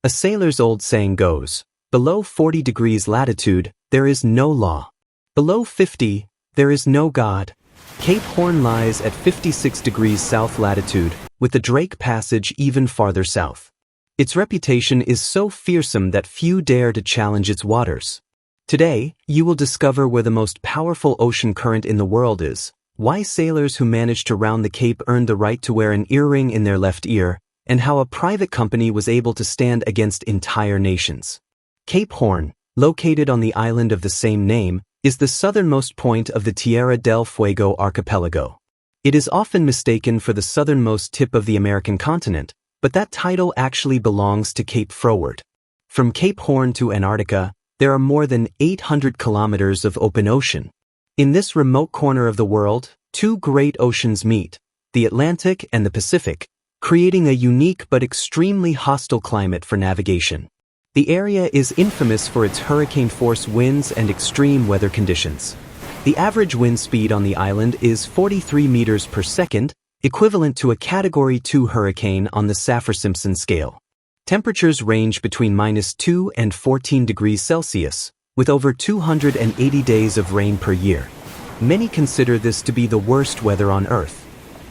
A sailor's old saying goes, below 40 degrees latitude, there is no law. Below 50, there is no God. Cape Horn lies at 56 degrees south latitude, with the Drake Passage even farther south. Its reputation is so fearsome that few dare to challenge its waters. Today, you will discover where the most powerful ocean current in the world is, why sailors who manage to round the Cape earned the right to wear an earring in their left ear, and how a private company was able to stand against entire nations. Cape Horn, located on the island of the same name, is the southernmost point of the Tierra del Fuego archipelago. It is often mistaken for the southernmost tip of the American continent, but that title actually belongs to Cape Froward. From Cape Horn to Antarctica, there are more than 800 kilometers of open ocean. In this remote corner of the world, two great oceans meet, the Atlantic and the Pacific, creating a unique but extremely hostile climate for navigation. The area is infamous for its hurricane-force winds and extreme weather conditions. The average wind speed on the island is 43 meters per second, equivalent to a Category 2 hurricane on the Saffir-Simpson scale. Temperatures range between -2 and 14 degrees Celsius, with over 280 days of rain per year. Many consider this to be the worst weather on Earth.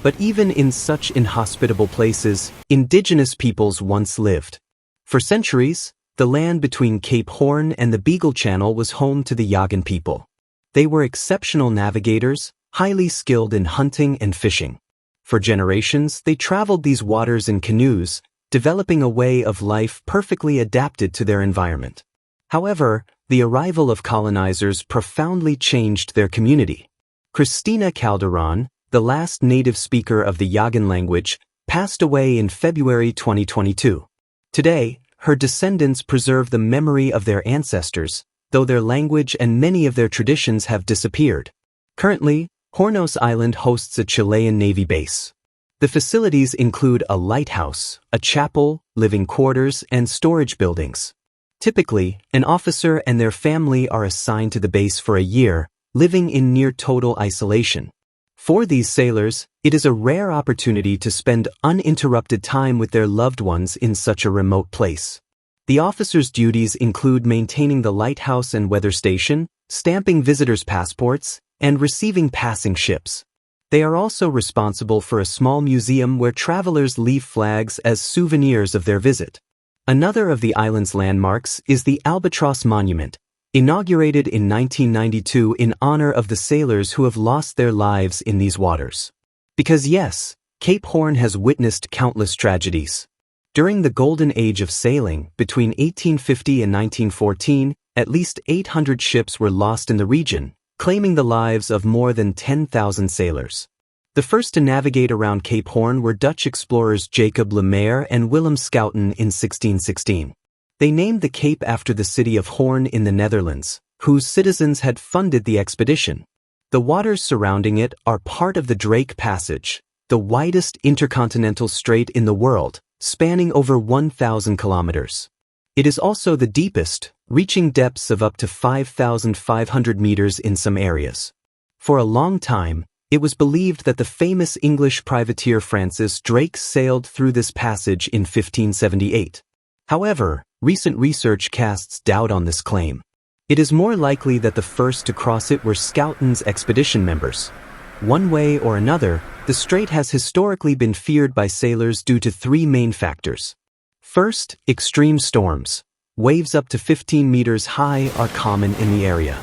But even in such inhospitable places, indigenous peoples once lived. For centuries, the land between Cape Horn and the Beagle Channel was home to the Yaghan people. They were exceptional navigators, highly skilled in hunting and fishing. For generations, they traveled these waters in canoes, developing a way of life perfectly adapted to their environment. However, the arrival of colonizers profoundly changed their community. Cristina Calderon, the last native speaker of the Yaghan language, passed away in February 2022. Today, her descendants preserve the memory of their ancestors, though their language and many of their traditions have disappeared. Currently, Hornos Island hosts a Chilean Navy base. The facilities include a lighthouse, a chapel, living quarters, and storage buildings. Typically, an officer and their family are assigned to the base for a year, living in near total isolation. For these sailors, it is a rare opportunity to spend uninterrupted time with their loved ones in such a remote place. The officers' duties include maintaining the lighthouse and weather station, stamping visitors' passports, and receiving passing ships. They are also responsible for a small museum where travelers leave flags as souvenirs of their visit. Another of the island's landmarks is the Albatross Monument, inaugurated in 1992 in honor of the sailors who have lost their lives in these waters. Because yes, Cape Horn has witnessed countless tragedies. During the golden age of sailing, between 1850 and 1914, at least 800 ships were lost in the region, claiming the lives of more than 10,000 sailors. The first to navigate around Cape Horn were Dutch explorers Jacob Lemaire and Willem Schouten in 1616. They named the cape after the city of Hoorn in the Netherlands, whose citizens had funded the expedition. The waters surrounding it are part of the Drake Passage, the widest intercontinental strait in the world, spanning over 1,000 kilometers. It is also the deepest, reaching depths of up to 5,500 meters in some areas. For a long time, it was believed that the famous English privateer Francis Drake sailed through this passage in 1578. However, recent research casts doubt on this claim. It is more likely that the first to cross it were Schouten's expedition members. One way or another, the strait has historically been feared by sailors due to three main factors. First, extreme storms. Waves up to 15 meters high are common in the area.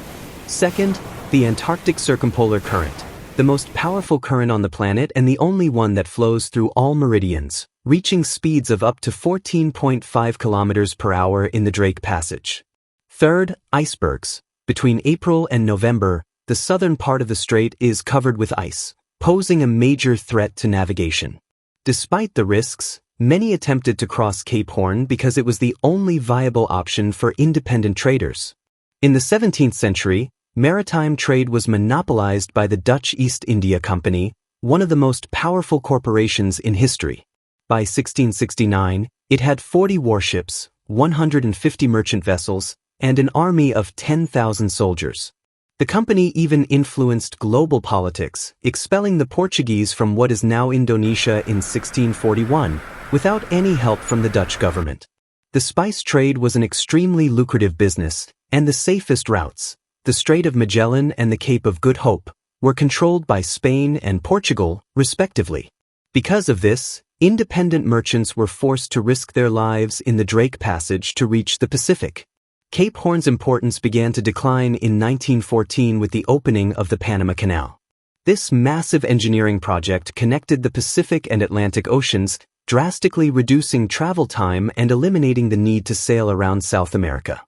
Second, the Antarctic Circumpolar Current, the most powerful current on the planet and the only one that flows through all meridians, reaching speeds of up to 14.5 kilometers per hour in the Drake Passage. Third, icebergs. Between April and November, the southern part of the strait is covered with ice, posing a major threat to navigation. Despite the risks, many attempted to cross Cape Horn because it was the only viable option for independent traders. In the 17th century, maritime trade was monopolized by the Dutch East India Company, one of the most powerful corporations in history. By 1669, it had 40 warships, 150 merchant vessels, and an army of 10,000 soldiers. The company even influenced global politics, expelling the Portuguese from what is now Indonesia in 1641, without any help from the Dutch government. The spice trade was an extremely lucrative business, and the safest routes, the Strait of Magellan and the Cape of Good Hope, were controlled by Spain and Portugal, respectively. Because of this, independent merchants were forced to risk their lives in the Drake Passage to reach the Pacific. Cape Horn's importance began to decline in 1914 with the opening of the Panama Canal. This massive engineering project connected the Pacific and Atlantic Oceans, drastically reducing travel time and eliminating the need to sail around South America.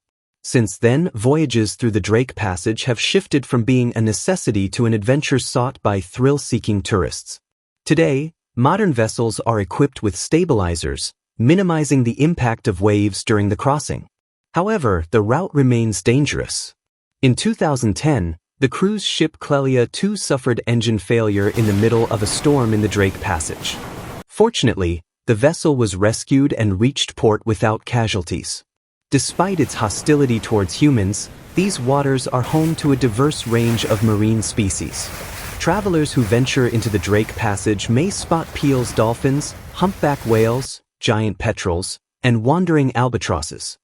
Since then, voyages through the Drake Passage have shifted from being a necessity to an adventure sought by thrill-seeking tourists. Today, modern vessels are equipped with stabilizers, minimizing the impact of waves during the crossing. However, the route remains dangerous. In 2010, the cruise ship Clelia II suffered engine failure in the middle of a storm in the Drake Passage. Fortunately, the vessel was rescued and reached port without casualties. Despite its hostility towards humans, these waters are home to a diverse range of marine species. Travelers who venture into the Drake Passage may spot Peale's dolphins, humpback whales, giant petrels, and wandering albatrosses.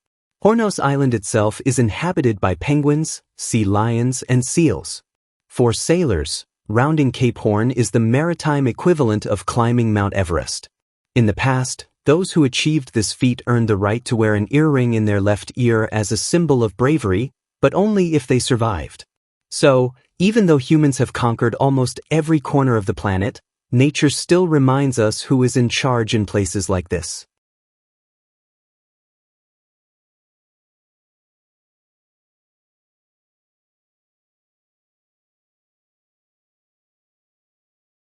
Hornos Island itself is inhabited by penguins, sea lions, and seals. For sailors, rounding Cape Horn is the maritime equivalent of climbing Mount Everest. In the past, those who achieved this feat earned the right to wear an earring in their left ear as a symbol of bravery, but only if they survived. So, even though humans have conquered almost every corner of the planet, nature still reminds us who is in charge in places like this.